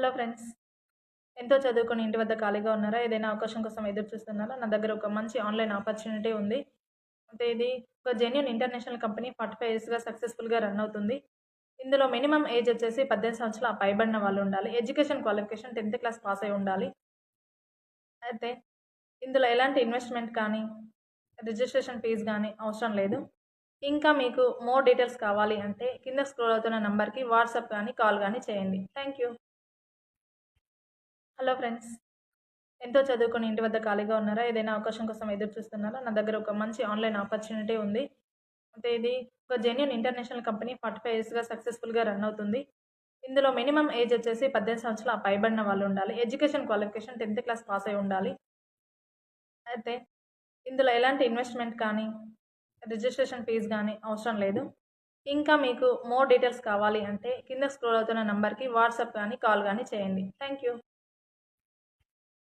Hello friends. ఎంతో చదువుకొని ఇంటి వద్ద ఖాళీగా ఉన్నారా? ఏదైనా అవకాశం కోసం ఎదురు చూస్తున్నారా? నా దగ్గర ఒక మంచి ఆన్‌లైన్ ఆపర్చునిటీ ఉంది. అంటే ఇది ఒక జెన్యూన్ ఇంటర్నేషనల్ కంపెనీ 45 ఇయర్స్‌గా సక్సెస్‌ఫుల్‌గా రన్ అవుతుంది. ఇందులో మినిమమ్ ఏజ్ వచ్చేసి 18 సంవత్సరాల పైబడిన వాళ్ళు ఉండాలి. ఎడ్యుకేషన్ క్వాలిఫికేషన్ 10థ్ క్లాస్ పాస్ అయ్యి ఉండాలి. అయితే ఇందులో ఎలాంటి ఇన్వెస్ట్‌మెంట్ కానీ, రిజిస్ట్రేషన్ ఫీజ్ గానీ అవసరం లేదు. ఇంకా మీకు మోర్ డీటెయిల్స్ కావాలి అంటే కింద స్క్రోల్ అవుతున్న నంబర్‌కి వాట్సాప్ గానీ, కాల్ గానీ చేయండి. Thank you. Hello friends. ఎంతో చదువుకొని ఇంటి వద్ద ఖాళీగా ఉన్నారా? ఏదైనా అవకాశం కోసం ఎదురు చూస్తున్నారా? నా దగ్గర ఒక మంచి ఆన్‌లైన్ ఆపర్చునిటీ ఉంది. అంటే ఇది ఒక జెన్యూన్ ఇంటర్నేషనల్ కంపెనీ 45 ఇయర్స్‌గా సక్సెస్‌ఫుల్‌గా రన్ అవుతుంది. ఇందులో మినిమమ్ ఏజ్ వచ్చేసి 18 సంవత్సరాల పైబడిన వాళ్ళు ఉండాలి. ఎడ్యుకేషన్ క్వాలిఫికేషన్ 10థ్ క్లాస్ పాస్ అయ్యి ఉండాలి. అయితే ఇందులో ఎలాంటి ఇన్వెస్ట్‌మెంట్ కానీ, రిజిస్ట్రేషన్ ఫీజ్ గానీ అవసరం లేదు. ఇంకా మీకు మోర్ డీటెయిల్స్ కావాలి అంటే కింద స్క్రోల్ అవుతున్న నంబర్‌కి వాట్సాప్ గానీ, కాల్ గానీ చేయండి. Thank you.